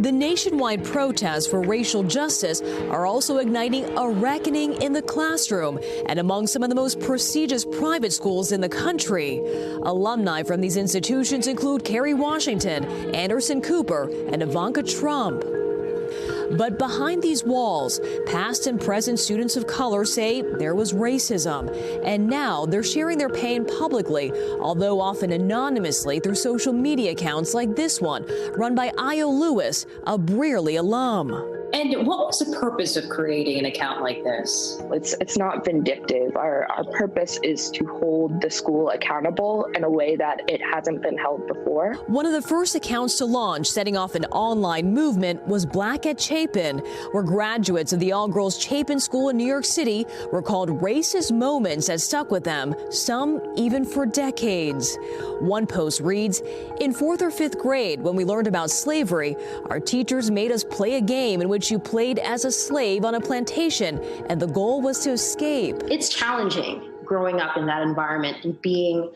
The nationwide protests for racial justice are also igniting a reckoning in the classroom and among some of the most prestigious private schools in the country. Alumni from these institutions include Kerry Washington, Anderson Cooper, and Ivanka Trump. But behind these walls, past and present students of color say there was racism, and now they're sharing their pain publicly, although often anonymously through social media accounts like this one, run by Io Lewis, a Brearley alum. And what was the purpose of creating an account like this? It's not vindictive. Our purpose is to hold the school accountable in a way that it hasn't been held before. One of the first accounts to launch, setting off an online movement, was Black at Chapin, where graduates of the all-girls Chapin School in New York City recalled racist moments that stuck with them, some even for decades. One post reads, "In 4th or 5th grade, when we learned about slavery, our teachers made us play a game in which you played as a slave on a plantation, and the goal was to escape." It's challenging growing up in that environment and being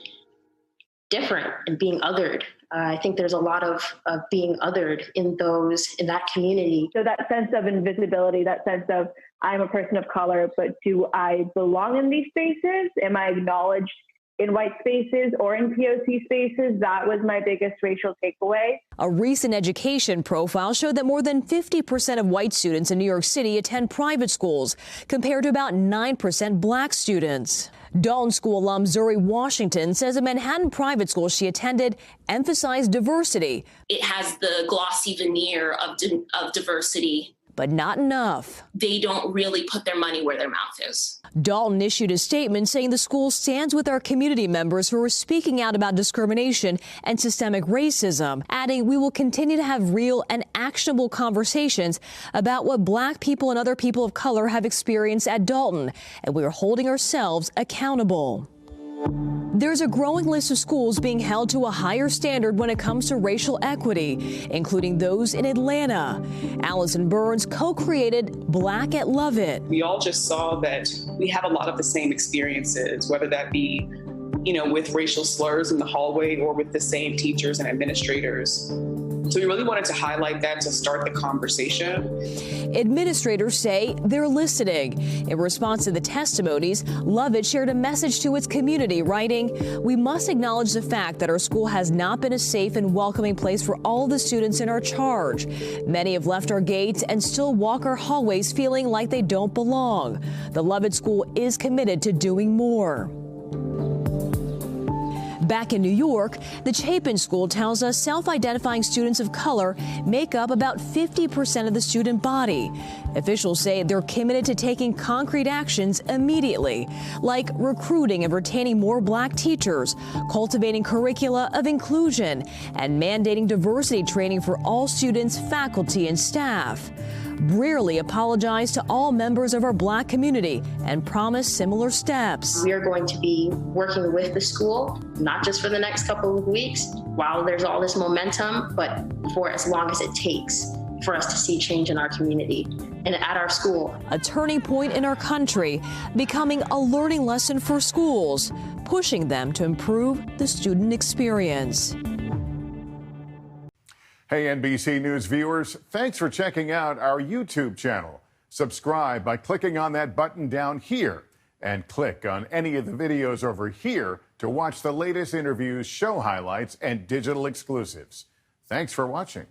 different and being othered. I think there's a lot of being othered in that community. So that sense of invisibility, that sense of I'm a person of color, but do I belong in these spaces? Am I acknowledged in white spaces or in POC spaces? That was my biggest racial takeaway. A recent education profile showed that more than 50% of white students in New York City attend private schools, compared to about 9% black students. Dalton School alum Zuri Washington says a Manhattan private school she attended emphasized diversity. It has the glossy veneer of diversity, but not enough. They don't really put their money where their mouth is. Dalton issued a statement saying the school stands with our community members who are speaking out about discrimination and systemic racism, adding, "We will continue to have real and actionable conversations about what black people and other people of color have experienced at Dalton, and we are holding ourselves accountable." There's a growing list of schools being held to a higher standard when it comes to racial equity, including those in Atlanta. Allison Burns co-created Black at Lovett. We all just saw that we have a lot of the same experiences, whether that be, with racial slurs in the hallway or with the same teachers and administrators. So we really wanted to highlight that to start the conversation. Administrators say they're listening. In response to the testimonies, Lovett shared a message to its community, writing, "We must acknowledge the fact that our school has not been a safe and welcoming place for all the students in our charge. Many have left our gates and still walk our hallways feeling like they don't belong. The Lovett School is committed to doing more." Back in New York, the Chapin School tells us self-identifying students of color make up about 50% of the student body. Officials say they're committed to taking concrete actions immediately, like recruiting and retaining more black teachers, cultivating curricula of inclusion, and mandating diversity training for all students, faculty, and staff. Brearley apologized to all members of our black community and promised similar steps. We are going to be working with the school, not just for the next couple of weeks, while there's all this momentum, but for as long as it takes for us to see change in our community and at our school. A turning point in our country, becoming a learning lesson for schools, pushing them to improve the student experience. Hey, NBC News viewers, thanks for checking out our YouTube channel. Subscribe by clicking on that button down here and click on any of the videos over here to watch the latest interviews, show highlights, and digital exclusives. Thanks for watching.